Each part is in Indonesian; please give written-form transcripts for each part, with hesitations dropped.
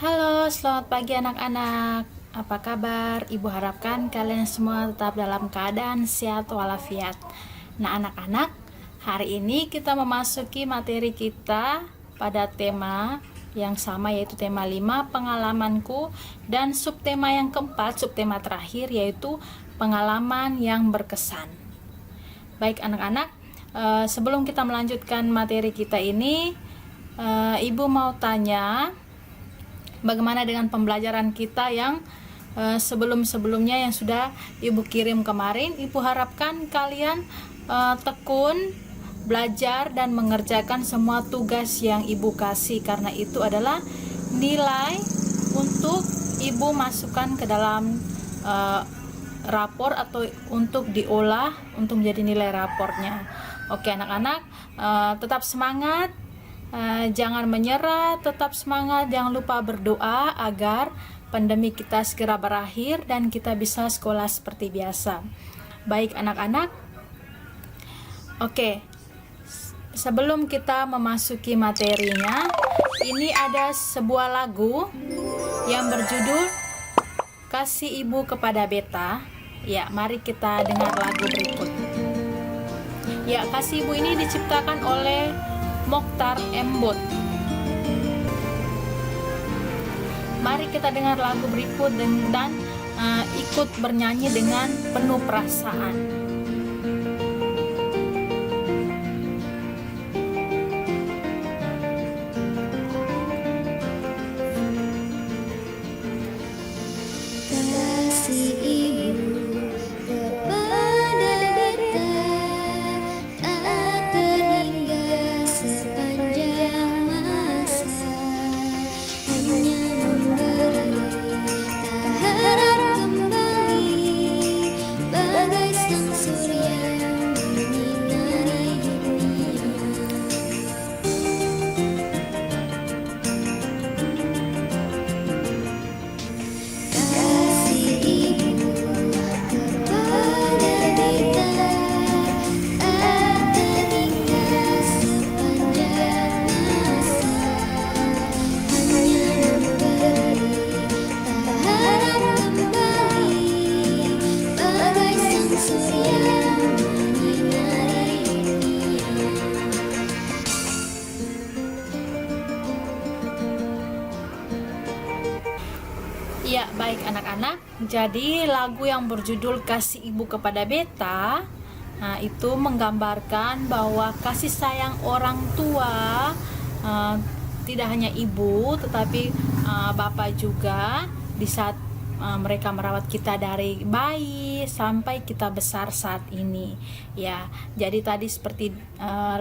Halo, selamat pagi anak-anak. Apa kabar? Ibu harapkan kalian semua tetap dalam keadaan sehat walafiat. Nah, anak-anak, hari ini kita memasuki materi kita pada tema yang sama, yaitu tema 5, pengalamanku, dan subtema yang keempat, subtema terakhir, yaitu pengalaman yang berkesan. Baik anak-anak, sebelum kita melanjutkan materi kita ini, Ibu mau tanya, bagaimana dengan pembelajaran kita yang sebelum-sebelumnya yang sudah Ibu kirim kemarin? Ibu harapkan kalian tekun belajar dan mengerjakan semua tugas yang Ibu kasih, karena itu adalah nilai untuk Ibu masukkan ke dalam rapor atau untuk diolah untuk menjadi nilai rapornya. Oke anak-anak, tetap semangat. Jangan menyerah, tetap semangat, jangan lupa berdoa agar pandemi kita segera berakhir dan kita bisa sekolah seperti biasa. Baik anak-anak, oke, sebelum kita memasuki materinya, ini ada sebuah lagu yang berjudul Kasih Ibu Kepada Beta. Ya, mari kita dengar lagu berikut. Ya, Kasih Ibu ini diciptakan oleh Mokhtar Embot. Mari kita dengar lagu berikut dan ikut bernyanyi dengan penuh perasaan. Kasih ibu kepada beta tak terhingga sepanjang masa, hanya memberi tak harap kembali, bagai sang surya menyinari dunia. Kasih ibu kepada beta tak terhingga sepanjang masa, hanya memberi tak harap kembali, bagai sang surya menyinari dunia. Ya, baik anak-anak. Jadi lagu yang berjudul Kasih Ibu Kepada Beta, itu menggambarkan bahwa kasih sayang orang tua tidak hanya ibu, tetapi bapak juga di saat mereka merawat kita dari bayi sampai kita besar saat ini. Ya, jadi tadi seperti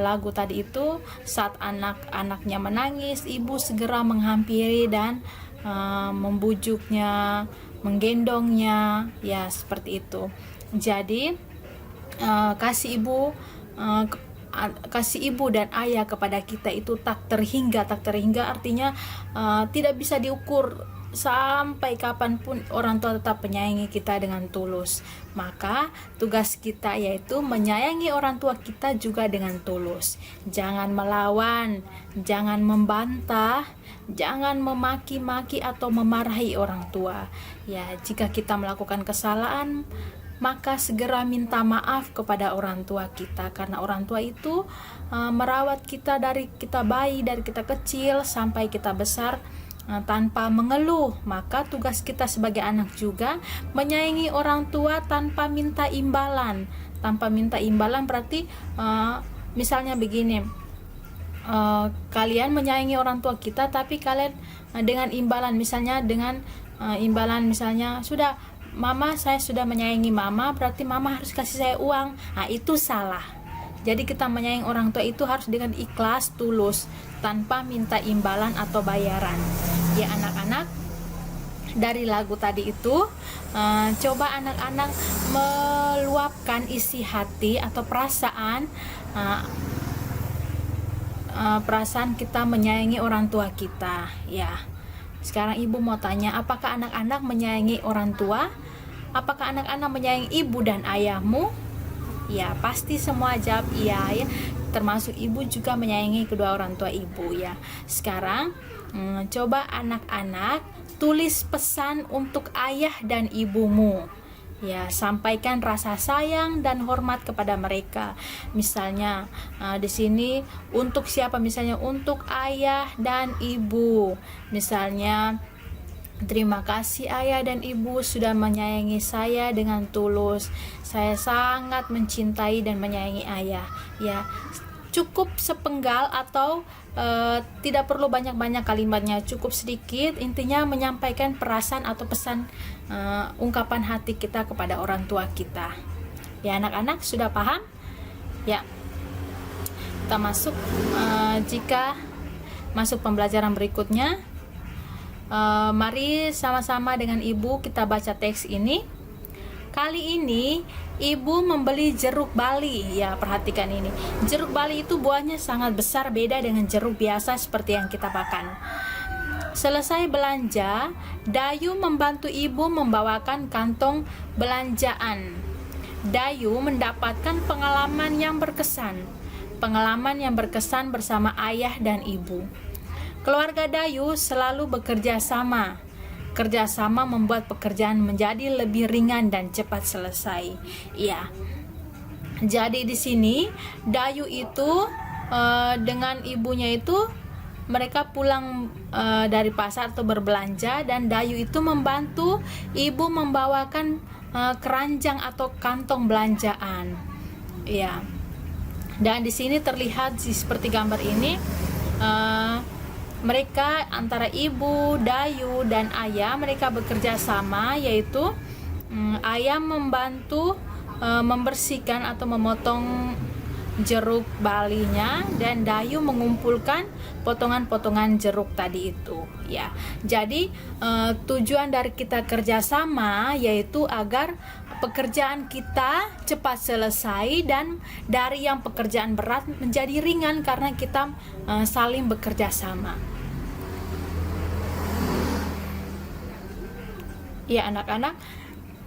lagu tadi itu, saat anak-anaknya menangis, ibu segera menghampiri dan membujuknya, menggendongnya, ya seperti itu. Jadi kasih ibu dan ayah kepada kita itu tak terhingga artinya tidak bisa diukur. Sampai kapanpun orang tua tetap menyayangi kita dengan tulus. Maka tugas kita yaitu menyayangi orang tua kita juga dengan tulus. Jangan melawan, jangan membantah, jangan memaki-maki atau memarahi orang tua. Ya, jika kita melakukan kesalahan, maka segera minta maaf kepada orang tua kita, karena orang tua itu merawat kita dari kita bayi, dari kita kecil sampai kita besar tanpa mengeluh. Maka tugas kita sebagai anak juga menyayangi orang tua tanpa minta imbalan. Tanpa minta imbalan berarti misalnya begini, kalian menyayangi orang tua kita tapi kalian dengan imbalan, misalnya dengan imbalan misalnya, sudah mama, saya sudah menyayangi mama, berarti mama harus kasih saya uang. Itu salah. Jadi kita menyayangi orang tua itu harus dengan ikhlas, tulus, tanpa minta imbalan atau bayaran. Ya anak-anak, dari lagu tadi itu coba anak-anak meluapkan isi hati atau perasaan kita menyayangi orang tua kita. Ya, sekarang ibu mau tanya, apakah anak-anak menyayangi orang tua? Apakah anak-anak menyayangi ibu dan ayahmu? Ya, pasti semua jawab iya ya. termasuk ibu juga menyayangi kedua orang tua ibu ya. Sekarang coba anak-anak tulis pesan untuk ayah dan ibumu. Ya, sampaikan rasa sayang dan hormat kepada mereka. Misalnya di sini untuk siapa? Misalnya untuk ayah dan ibu. Misalnya, terima kasih ayah dan ibu sudah menyayangi saya dengan tulus. Saya sangat mencintai dan menyayangi ayah. Ya, cukup sepenggal atau tidak perlu banyak-banyak kalimatnya, cukup sedikit, intinya menyampaikan perasaan atau pesan ungkapan hati kita kepada orang tua kita. Ya anak-anak, sudah paham? Ya, kita masuk jika masuk pembelajaran berikutnya. Mari sama-sama dengan ibu kita baca teks ini. Kali ini ibu membeli jeruk bali. Ya, perhatikan ini. Jeruk bali itu buahnya sangat besar, beda dengan jeruk biasa seperti yang kita makan. Selesai belanja, Dayu membantu ibu membawakan kantong belanjaan. Dayu mendapatkan pengalaman yang berkesan. Pengalaman yang berkesan bersama ayah dan ibu. Keluarga Dayu selalu bekerja sama. Kerjasama membuat pekerjaan menjadi lebih ringan dan cepat selesai. Ya, jadi di sini Dayu itu dengan ibunya itu mereka pulang dari pasar atau berbelanja, dan Dayu itu membantu ibu membawakan keranjang atau kantong belanjaan. Ya, dan di sini terlihat seperti gambar ini. Mereka antara ibu, Dayu, dan ayah mereka bekerja sama, yaitu ayah membantu membersihkan atau memotong jeruk balinya, dan Dayu mengumpulkan potongan-potongan jeruk tadi itu ya. Jadi tujuan dari kita kerjasama yaitu agar pekerjaan kita cepat selesai, dan dari yang pekerjaan berat menjadi ringan karena kita saling bekerja sama. Ya anak-anak,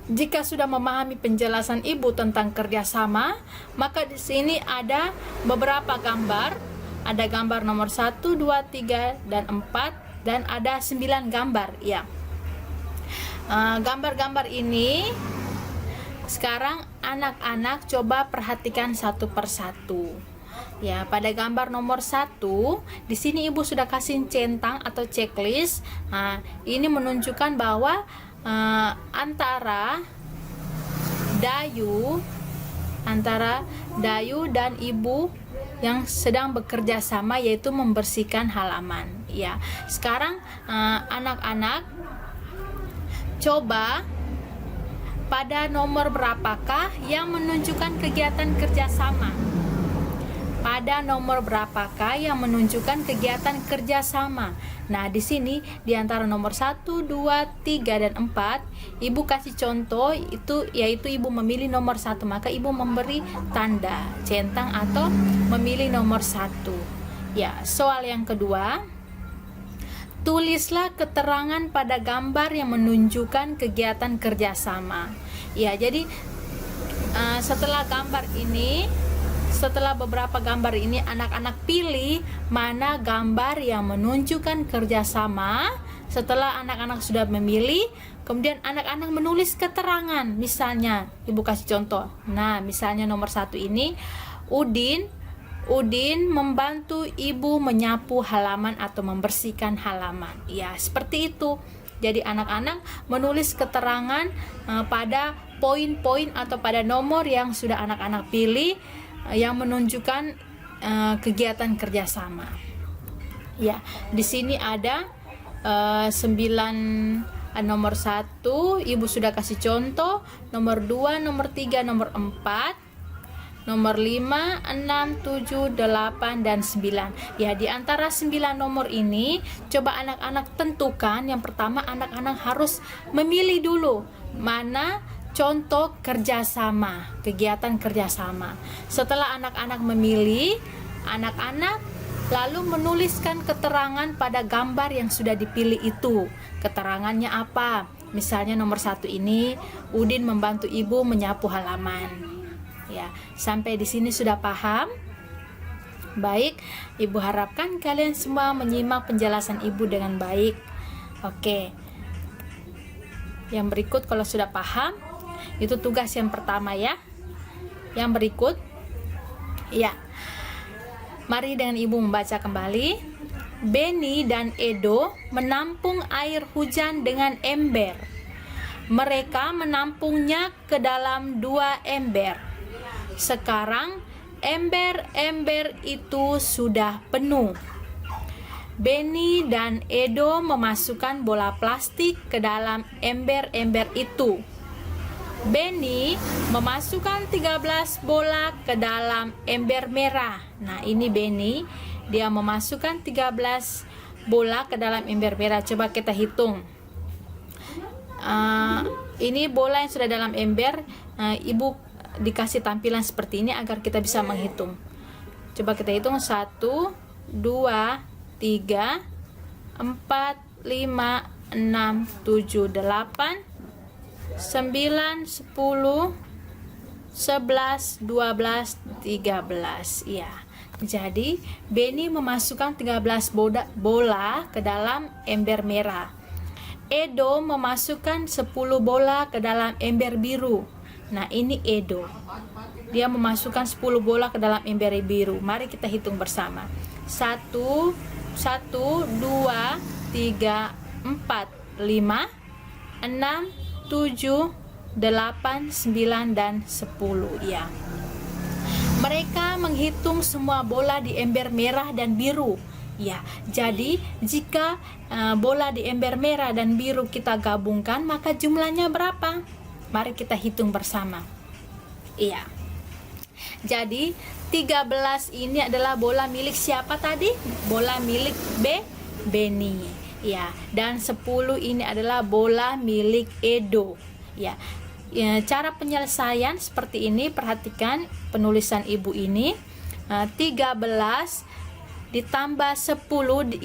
jika sudah memahami penjelasan ibu tentang kerjasama, maka di sini ada beberapa gambar. Ada gambar nomor 1, 2, 3, dan 4, dan ada 9 gambar. Ya, gambar-gambar ini sekarang anak-anak coba perhatikan satu persatu. Ya, pada gambar nomor 1, di sini ibu sudah kasih centang atau checklist. Nah, ini menunjukkan bahwa antara Dayu dan ibu yang sedang bekerja sama, yaitu membersihkan halaman. Ya, sekarang anak-anak coba pada nomor berapakah yang menunjukkan kegiatan kerjasama? Pada nomor berapakah yang menunjukkan kegiatan kerjasama? Nah, di sini di antara nomor 1, 2, 3, dan 4, ibu kasih contoh itu, yaitu ibu memilih nomor 1, maka ibu memberi tanda centang atau memilih nomor 1. Ya, soal yang kedua, tulislah keterangan pada gambar yang menunjukkan kegiatan kerjasama. Ya, jadi setelah beberapa gambar ini, anak-anak pilih mana gambar yang menunjukkan kerjasama. Setelah anak-anak sudah memilih, kemudian anak-anak menulis keterangan. Misalnya, ibu kasih contoh. Nah, misalnya nomor 1 ini, Udin membantu ibu menyapu halaman atau membersihkan halaman. Ya, seperti itu. Jadi anak-anak menulis keterangan pada poin-poin atau pada nomor yang sudah anak-anak pilih, yang menunjukkan kegiatan kerjasama. Ya, di sini ada 9. Nomor 1 ibu sudah kasih contoh, nomor 2, nomor 3, nomor 4, nomor 5, 6, 7, 8, dan 9. Ya, di antara 9 nomor ini coba anak-anak tentukan. Yang pertama, anak-anak harus memilih dulu mana contoh kerjasama, kegiatan kerjasama. Setelah anak-anak memilih, anak-anak lalu menuliskan keterangan pada gambar yang sudah dipilih itu. Keterangannya apa? Misalnya nomor 1 ini, Udin membantu ibu menyapu halaman. Ya, sampai di sini sudah paham? Baik, Ibu harapkan kalian semua menyimak penjelasan Ibu dengan baik. Oke. Yang berikut kalau sudah paham, itu tugas yang pertama ya. Yang berikut, ya. Mari dengan Ibu membaca kembali. Benny dan Edo menampung air hujan dengan ember. Mereka menampungnya ke dalam 2 ember. Sekarang ember-ember itu sudah penuh. Benny dan Edo memasukkan bola plastik ke dalam ember-ember itu. Benny memasukkan 13 bola ke dalam ember merah. Nah, ini Benny, dia memasukkan 13 bola ke dalam ember merah. Coba kita hitung. Ini bola yang sudah dalam ember. Ibu dikasih tampilan seperti ini agar kita bisa menghitung. Coba kita hitung 1, 2, 3, 4, 5, 6, 7, 8, 9, 10, 11, 12, 13. Ya. Jadi Benny memasukkan 13 bola ke dalam ember merah. Edo memasukkan 10 bola ke dalam ember biru. Nah, ini Edo. Dia memasukkan 10 bola ke dalam ember biru. Mari kita hitung bersama. 1, 2, 3, 4, 5, 6, 7, 8, 9, dan 10. Ya. Mereka menghitung semua bola di ember merah dan biru. Ya, jadi jika bola di ember merah dan biru kita gabungkan, maka jumlahnya berapa? Mari kita hitung bersama. Iya. Jadi 13 ini adalah bola milik siapa tadi? Bola milik Benny. Ya, dan 10 ini adalah bola milik Edo. Ya. Cara penyelesaian seperti ini, perhatikan penulisan Ibu ini. 13 ditambah 10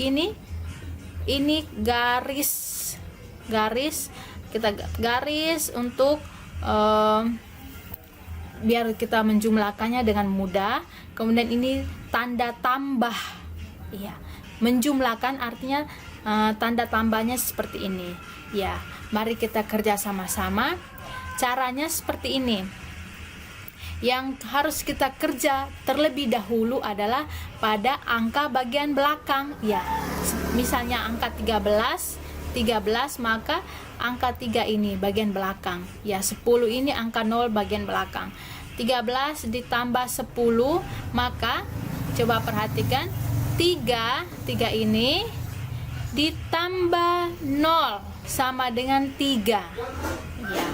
ini garis kita garis untuk biar kita menjumlahkannya dengan mudah. Kemudian ini tanda tambah. Iya, menjumlahkan artinya tanda tambahnya seperti ini. Ya, mari kita kerja sama-sama. Caranya seperti ini. Yang harus kita kerja terlebih dahulu adalah pada angka bagian belakang. Ya, misalnya angka 13, maka angka 3 ini bagian belakang. Ya, 10 ini angka 0 bagian belakang. 13 ditambah 10, maka coba perhatikan 3 ini ditambah 0 sama dengan 3. Ya.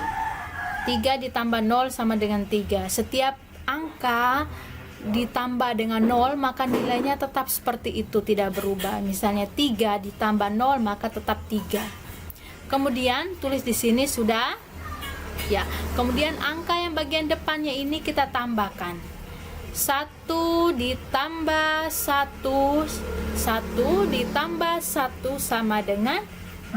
3 ditambah 0 sama dengan 3. Setiap angka ditambah dengan 0 maka nilainya tetap seperti itu, tidak berubah. Misalnya 3 ditambah 0 maka tetap 3. Kemudian tulis di sini sudah. Ya, kemudian angka yang bagian depannya ini kita tambahkan. 1 ditambah 1, 1 ditambah 1 sama dengan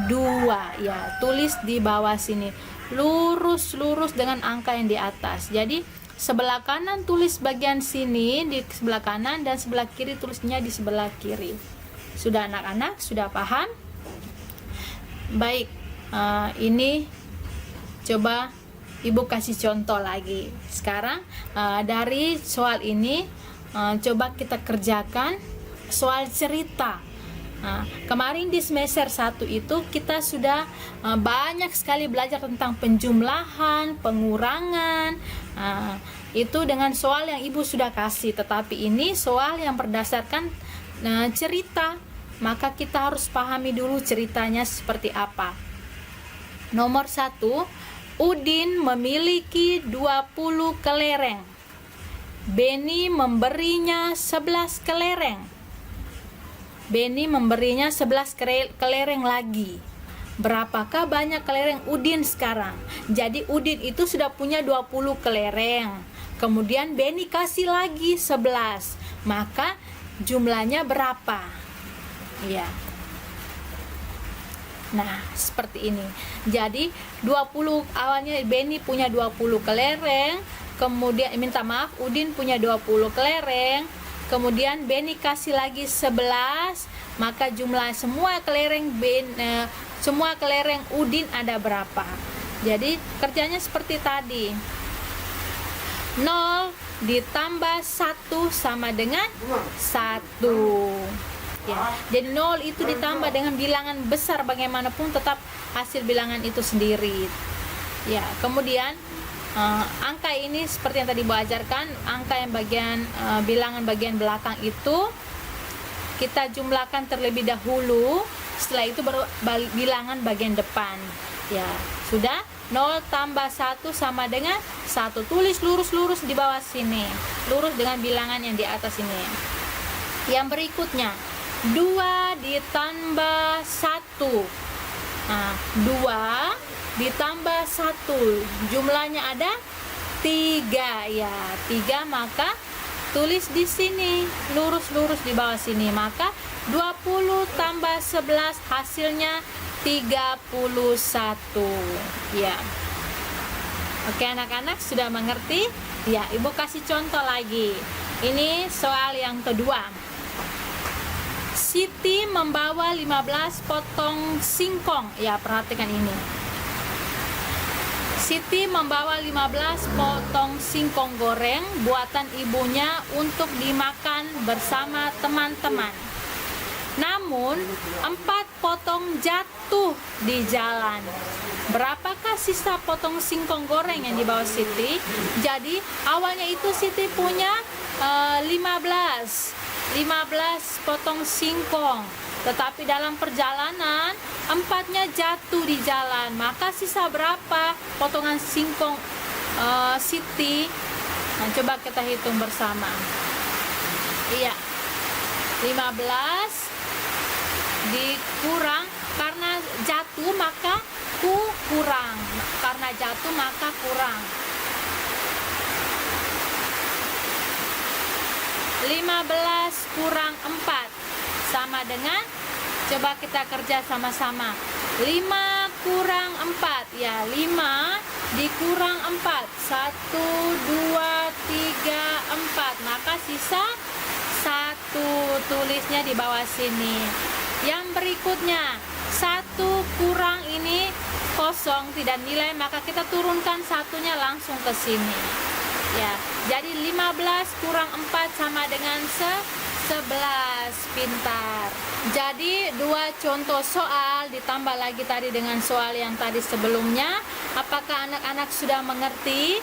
2. Ya, tulis di bawah sini. Lurus dengan angka yang di atas. Jadi sebelah kanan tulis bagian sini di sebelah kanan dan sebelah kiri tulisnya di sebelah kiri. Sudah anak-anak? Sudah paham? Baik, ini coba Ibu kasih contoh lagi. Sekarang dari soal ini coba kita kerjakan soal cerita. Nah, kemarin di semester 1 itu kita sudah banyak sekali belajar tentang penjumlahan, pengurangan. Itu dengan soal yang Ibu sudah kasih, tetapi ini soal yang berdasarkan cerita. Maka kita harus pahami dulu ceritanya seperti apa. Nomor 1, Udin memiliki 20 kelereng. Benny memberinya 11 kelereng. Benny memberinya 11 kelereng lagi. Berapakah banyak kelereng Udin sekarang? Jadi Udin itu sudah punya 20 kelereng. Kemudian Benny kasih lagi 11. Maka jumlahnya berapa? Ya. Nah, seperti ini. Jadi 20 awalnya Benny punya 20 kelereng, kemudian minta maaf Udin punya 20 kelereng. kemudian Beni kasih lagi 11, maka jumlah semua kelereng Udin ada berapa? Jadi kerjanya seperti tadi. 0 ditambah 1 sama dengan 1. Ya, jadi 0 itu ditambah dengan bilangan besar bagaimanapun tetap hasil bilangan itu sendiri. Ya, kemudian angka ini seperti yang tadi Ibu ajarkan, angka yang bilangan bagian belakang itu kita jumlahkan terlebih dahulu, setelah itu baru bilangan bagian depan. Ya, sudah. 0 tambah 1 sama dengan 1. Tulis lurus-lurus di bawah sini, lurus dengan bilangan yang di atas ini. Yang berikutnya 2 ditambah 1. Nah, 2 ditambah 1, jumlahnya ada 3. Ya, 3, maka tulis di sini, lurus-lurus di bawah sini. Maka 20 tambah 11 hasilnya 31. Ya. Oke, anak-anak sudah mengerti? Ya, Ibu kasih contoh lagi. Ini soal yang kedua. Siti membawa 15 potong singkong. Ya, perhatikan ini. Siti membawa 15 potong singkong goreng buatan ibunya untuk dimakan bersama teman-teman. Namun 4 potong jatuh di jalan. Berapakah sisa potong singkong goreng yang dibawa Siti? Jadi awalnya itu Siti punya 15 potong singkong, tetapi dalam perjalanan 4-nya jatuh di jalan. Maka sisa berapa potongan singkong Siti? Nah, coba kita hitung bersama. Iya, 15 dikurang, karena jatuh maka kurang, karena jatuh maka kurang. 15 kurang 4 sama dengan, coba kita kerja sama-sama. 5 kurang 4, ya 5 dikurang 4, 1, 2, 3, 4, maka sisa 1, tulisnya di bawah sini. Yang berikutnya 1 kurang ini kosong, tidak nilai, maka kita turunkan satunya langsung ke sini. Ya, jadi 15 kurang 4 sama dengan 11. Pintar. Jadi 2 contoh soal ditambah lagi tadi dengan soal yang tadi sebelumnya. Apakah anak-anak sudah mengerti?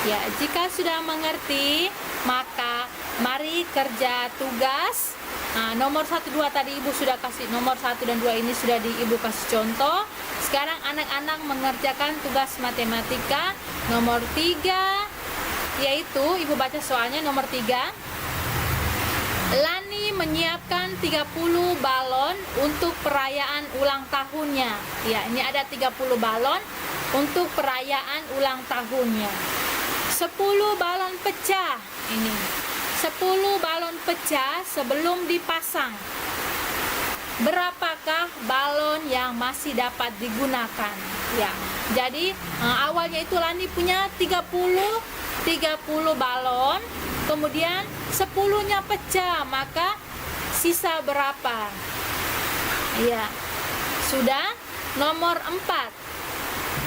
Ya, jika sudah mengerti, maka mari kerja tugas. Nah, nomor 1, 2 tadi Ibu sudah kasih, nomor 1 dan 2 ini sudah Ibu kasih contoh. Sekarang anak-anak mengerjakan tugas matematika nomor 3, yaitu Ibu baca soalnya nomor 3. Lani menyiapkan 30 balon untuk perayaan ulang tahunnya. Ya, ini ada 30 balon untuk perayaan ulang tahunnya. 10 balon pecah. Ini 10 balon pecah sebelum dipasang. Berapakah balon yang masih dapat digunakan? Ya, jadi awalnya itu Lani punya 30 balon, kemudian 10-nya pecah, maka sisa berapa? Ya, sudah. Nomor 4,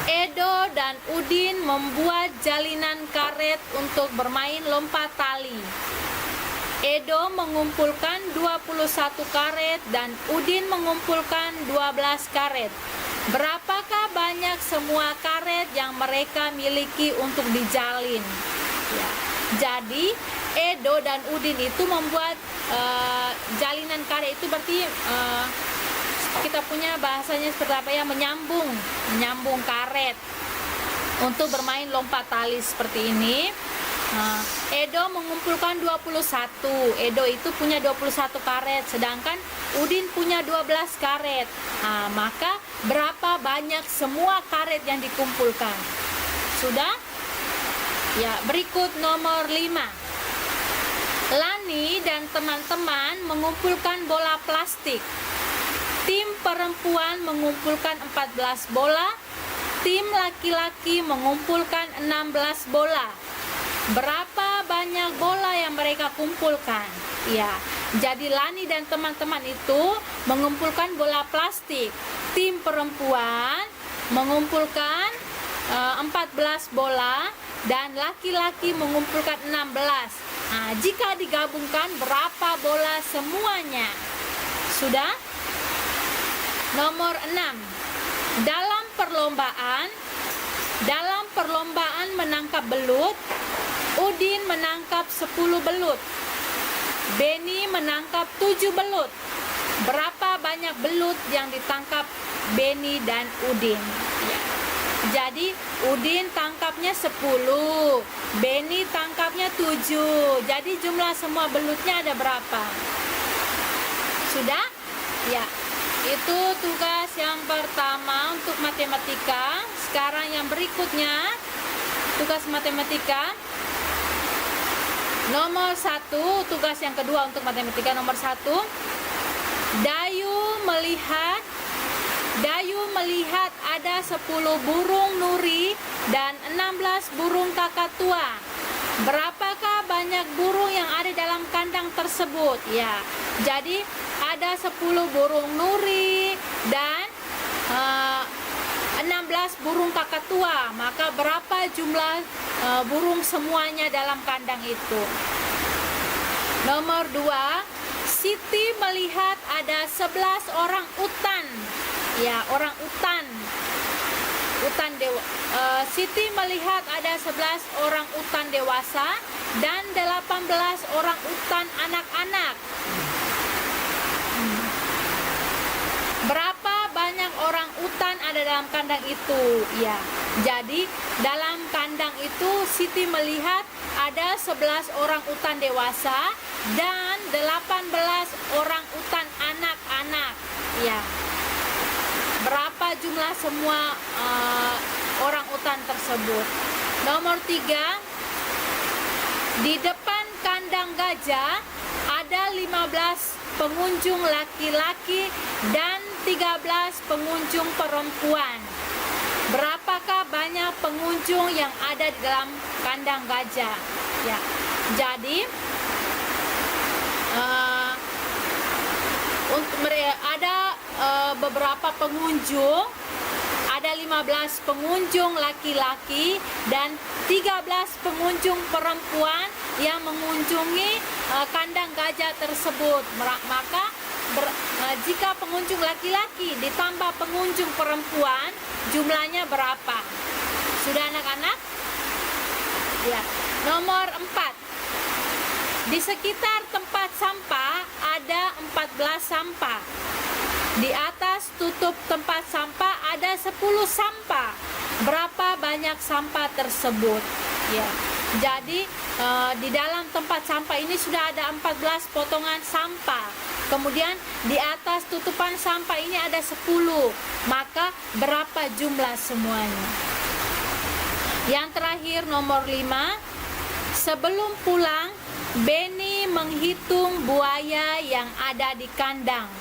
Edo dan Udin membuat jalinan karet untuk bermain lompat tali. Edo mengumpulkan 21 karet dan Udin mengumpulkan 12 karet. Berapakah banyak semua karet yang mereka miliki untuk dijalin? Ya, jadi Edo dan Udin itu membuat jalinan karet, itu berarti kita punya bahasanya seperti apa ya, menyambung karet untuk bermain lompat tali seperti ini. Edo mengumpulkan 21. Edo itu punya 21 karet, sedangkan Udin punya 12 karet. Maka berapa banyak semua karet yang dikumpulkan? Sudah? Ya, berikut nomor 5. Lani dan teman-teman mengumpulkan bola plastik. Tim perempuan mengumpulkan 14 bola, tim laki-laki mengumpulkan 16 bola. Berapa banyak bola yang mereka kumpulkan. Ya, jadi Lani dan teman-teman itu mengumpulkan bola plastik. Tim perempuan mengumpulkan 14 bola dan laki-laki mengumpulkan 16. Nah, jika digabungkan berapa bola semuanya? Sudah? Nomor 6. Dalam perlombaan menangkap belut, Udin menangkap 10 belut. Beni menangkap 7 belut. Berapa banyak belut yang ditangkap Beni dan Udin? Ya. Jadi Udin tangkapnya 10, Beni tangkapnya 7. Jadi jumlah semua belutnya ada berapa? Sudah? Ya. Itu tugas yang pertama untuk matematika. Sekarang yang berikutnya, tugas matematika nomor 1. Tugas yang kedua untuk matematika nomor 1. Dayu melihat ada 10 burung nuri dan 16 burung kakatua. Berapakah banyak burung yang ada dalam kandang tersebut? Ya, jadi ada 10 burung nuri dan 16 burung kakatua. Maka berapa jumlah burung semuanya dalam kandang itu? Nomor 2, Siti melihat ada 11 orang utan. Ya, orang utan. Siti melihat ada 11 orang utan dewasa dan 18 orang utan anak-anak. Berapa banyak orang utan ada dalam kandang itu? Ya, jadi dalam kandang itu Siti melihat ada 11 orang utan dewasa dan 18 orang utan anak-anak. Ya. Berapa jumlah semua orang utan tersebut? Nomor 3, di depan kandang gajah ada 15 pengunjung laki-laki dan 13 pengunjung perempuan. Berapakah banyak pengunjung yang ada di dalam kandang gajah? Ya, jadi ada beberapa pengunjung, ada 15 pengunjung laki-laki dan 13 pengunjung perempuan yang mengunjungi kandang gajah tersebut. Maka jika pengunjung laki-laki ditambah pengunjung perempuan, jumlahnya berapa? Sudah anak-anak? Ya. Nomor 4. Di sekitar tempat sampah ada 14 sampah. Di atas tutup tempat sampah ada 10 sampah. Berapa banyak sampah tersebut? Ya. Jadi di dalam tempat sampah ini sudah ada 14 potongan sampah. Kemudian di atas tutupan sampah ini ada 10. Maka berapa jumlah semuanya? Yang terakhir nomor 5. Sebelum pulang, Beni menghitung buaya yang ada di kandang.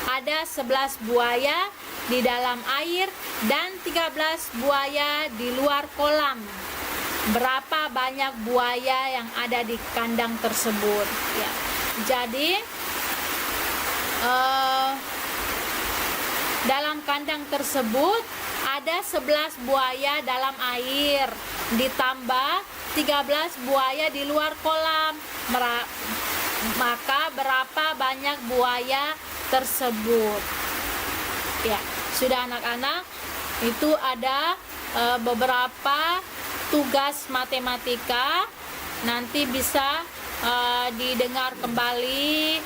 Ada 11 buaya di dalam air dan 13 buaya di luar kolam. Berapa banyak buaya yang ada di kandang tersebut? Ya. Jadi dalam kandang tersebut ada 11 buaya dalam air, ditambah 13 buaya di luar kolam. Maka berapa banyak buaya tersebut? Ya, sudah anak-anak, itu ada beberapa tugas matematika. Nanti bisa didengar kembali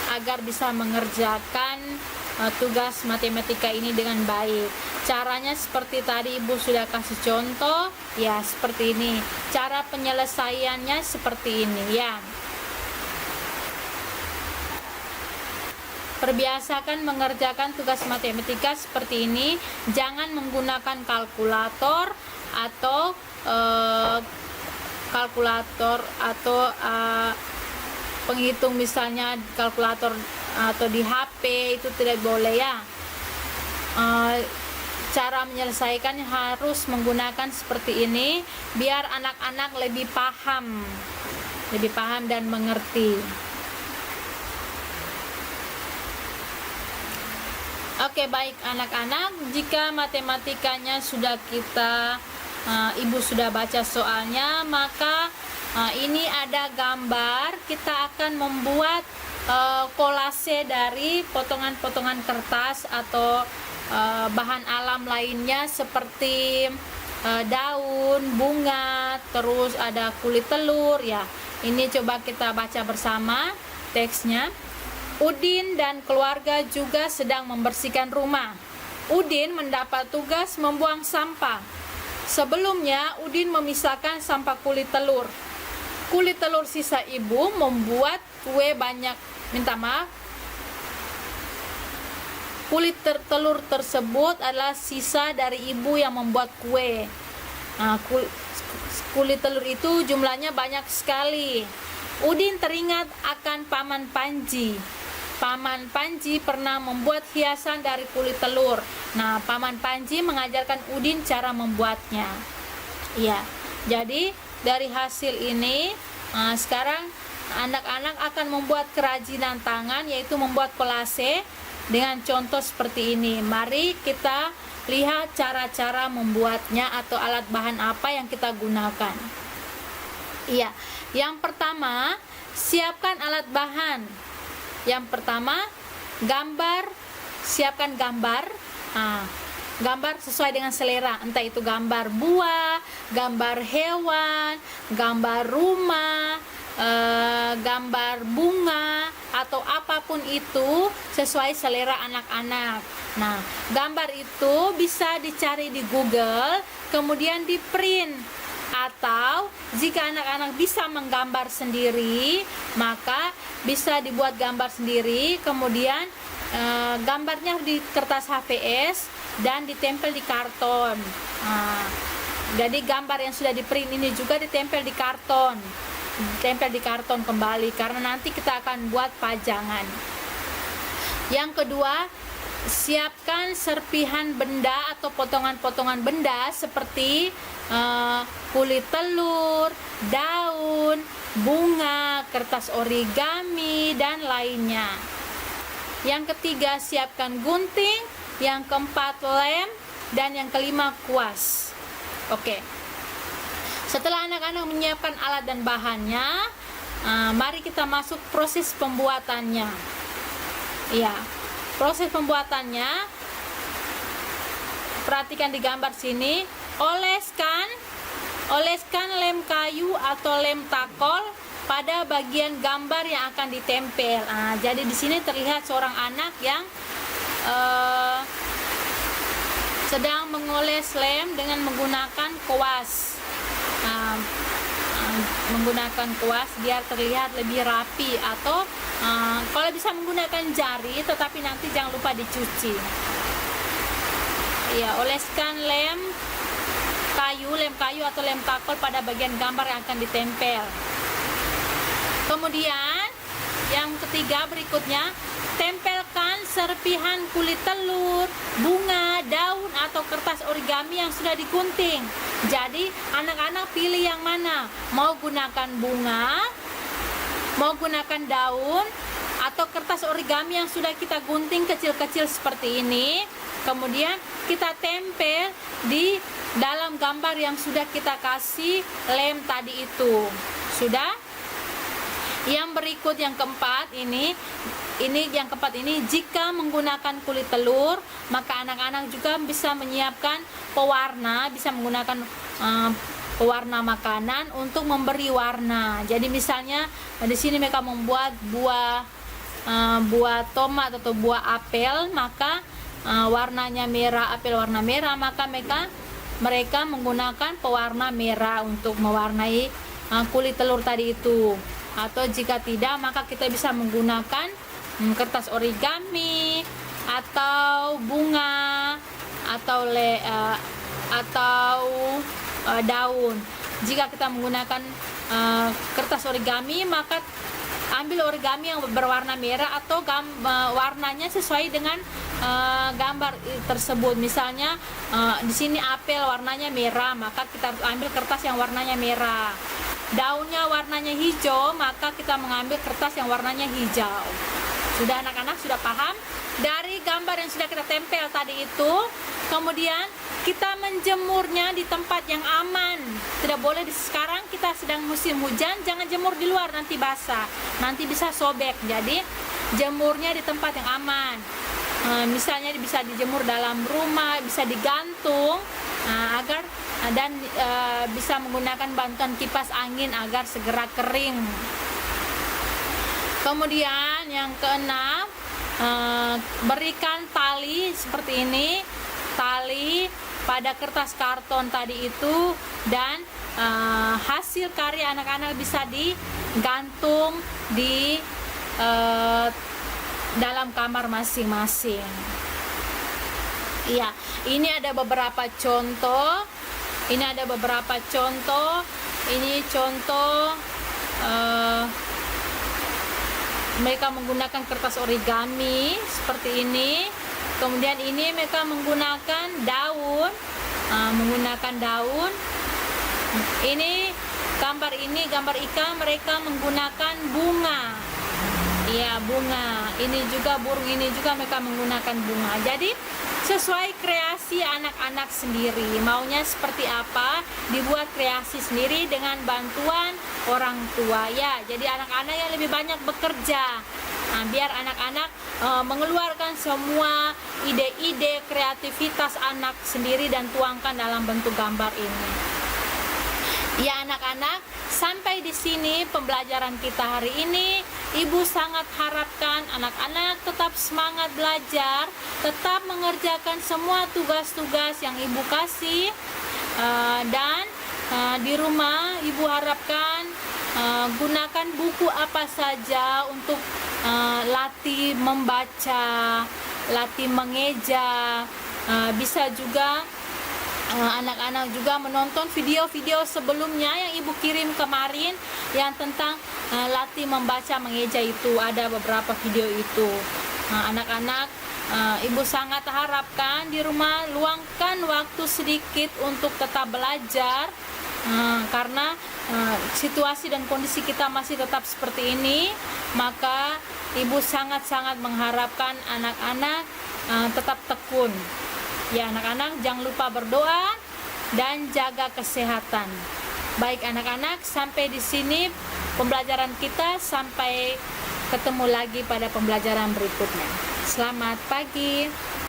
agar bisa mengerjakan tugas matematika ini dengan baik. Caranya seperti tadi Ibu sudah kasih contoh, ya seperti ini. Cara penyelesaiannya seperti ini ya. Perbiasakan mengerjakan tugas matematika seperti ini. Jangan menggunakan kalkulator atau penghitung, misalnya kalkulator atau di HP, itu tidak boleh ya. cara menyelesaikannya harus menggunakan seperti ini biar anak-anak lebih paham dan mengerti. Oke, baik anak-anak, jika matematikanya sudah Ibu sudah baca soalnya, maka ini ada gambar. Kita akan membuat kolase dari potongan-potongan kertas atau bahan alam lainnya seperti daun, bunga, terus ada kulit telur ya. Ini coba kita baca bersama teksnya. Udin dan keluarga juga sedang membersihkan rumah. Udin mendapat tugas membuang sampah. Sebelumnya, Udin memisahkan sampah kulit telur. Kulit telur sisa ibu membuat kue banyak. Kulit telur tersebut adalah sisa dari ibu yang membuat kue. Kulit telur itu jumlahnya banyak sekali. Udin teringat akan Paman Panji. Paman Panji pernah membuat hiasan dari kulit telur. Nah, Paman Panji mengajarkan Udin cara membuatnya. Ya, jadi dari hasil ini, sekarang anak-anak akan membuat kerajinan tangan, yaitu membuat kolase dengan contoh seperti ini. Mari kita lihat cara-cara membuatnya atau alat bahan apa yang kita gunakan. Iya, yang pertama, siapkan alat bahan. Yang pertama, gambar. Siapkan gambar. Gambar sesuai dengan selera, entah itu gambar buah, gambar hewan, gambar rumah, gambar bunga, atau apapun itu sesuai selera anak-anak. Nah, gambar itu bisa dicari di Google, kemudian di print. Atau jika anak-anak bisa menggambar sendiri, maka bisa dibuat gambar sendiri, kemudian gambarnya di kertas HVS dan ditempel di karton. Jadi gambar yang sudah di print ini juga ditempel di karton, kembali, karena nanti kita akan buat pajangan. Yang kedua, siapkan serpihan benda atau potongan-potongan benda seperti kulit telur, daun, bunga, kertas origami, dan lainnya. Yang ketiga, siapkan gunting. Yang keempat, lem. Dan yang kelima, kuas. Oke. Setelah anak-anak menyiapkan alat dan bahannya, mari kita masuk proses pembuatannya. Ya, proses pembuatannya, perhatikan di gambar sini. Oleskan lem kayu atau lem takol pada bagian gambar yang akan ditempel. Jadi di sini terlihat seorang anak yang sedang mengoles lem dengan menggunakan kuas. Menggunakan kuas biar terlihat lebih rapi, atau kalau bisa menggunakan jari, tetapi nanti jangan lupa dicuci. Ya, oleskan lem kayu atau lem takol pada bagian gambar yang akan ditempel. Kemudian yang ketiga berikutnya, tempelkan serpihan kulit telur, bunga, daun, atau kertas origami yang sudah digunting. Jadi anak-anak pilih yang mana, mau gunakan bunga, mau gunakan daun, atau kertas origami yang sudah kita gunting kecil-kecil seperti ini. Kemudian kita tempel di dalam gambar yang sudah kita kasih lem tadi itu. Sudah? Yang berikut yang keempat ini jika menggunakan kulit telur, maka anak-anak juga bisa menyiapkan pewarna, bisa menggunakan pewarna makanan untuk memberi warna. Jadi misalnya di sini mereka membuat buah tomat atau buah apel, maka warnanya merah, apel warna merah, maka mereka menggunakan pewarna merah untuk mewarnai kulit telur tadi itu. Atau jika tidak, maka kita bisa menggunakan kertas origami atau bunga atau daun. Jika kita menggunakan kertas origami, maka ambil origami yang berwarna merah atau warnanya sesuai dengan gambar tersebut. Misalnya di sini apel warnanya merah, maka kita harus ambil kertas yang warnanya merah. Daunnya warnanya hijau, maka kita mengambil kertas yang warnanya hijau. Sudah anak-anak sudah paham? Dari gambar yang sudah kita tempel tadi itu, kemudian kita menjemurnya di tempat yang aman. Tidak boleh sekarang kita sedang musim hujan, jangan jemur di luar, nanti basah, nanti bisa sobek. Jadi jemurnya di tempat yang aman. Misalnya bisa dijemur dalam rumah, bisa digantung agar dan bisa menggunakan bantuan kipas angin agar segera kering. Kemudian yang keenam, berikan tali seperti ini, tali pada kertas karton tadi itu, dan hasil karya anak-anak bisa digantung di dalam kamar masing-masing. Iya, ini ada beberapa contoh. Ini ada beberapa contoh. Ini contoh mereka menggunakan kertas origami seperti ini. Kemudian ini mereka menggunakan daun, Ini gambar ikan, mereka menggunakan bunga. Iya, bunga. Ini juga burung, ini juga mereka menggunakan bunga. Jadi sesuai kreasi anak-anak sendiri, maunya seperti apa, dibuat kreasi sendiri dengan bantuan orang tua ya. Jadi anak-anak yang lebih banyak bekerja, biar anak-anak mengeluarkan semua ide-ide kreativitas anak sendiri dan tuangkan dalam bentuk gambar ini. Ya anak-anak, sampai di sini pembelajaran kita hari ini. Ibu sangat harapkan anak-anak tetap semangat belajar, tetap mengerjakan semua tugas-tugas yang ibu kasih, dan di rumah ibu harapkan gunakan buku apa saja untuk latih membaca, latih mengeja. Bisa juga anak-anak juga menonton video-video sebelumnya yang ibu kirim kemarin yang tentang latih membaca mengeja, itu ada beberapa video itu. Anak-anak, ibu sangat harapkan di rumah luangkan waktu sedikit untuk tetap belajar, karena situasi dan kondisi kita masih tetap seperti ini, maka ibu sangat-sangat mengharapkan anak-anak tetap tekun. Ya anak-anak, jangan lupa berdoa dan jaga kesehatan. Baik anak-anak, sampai di sini pembelajaran kita, sampai ketemu lagi pada pembelajaran berikutnya. Selamat pagi.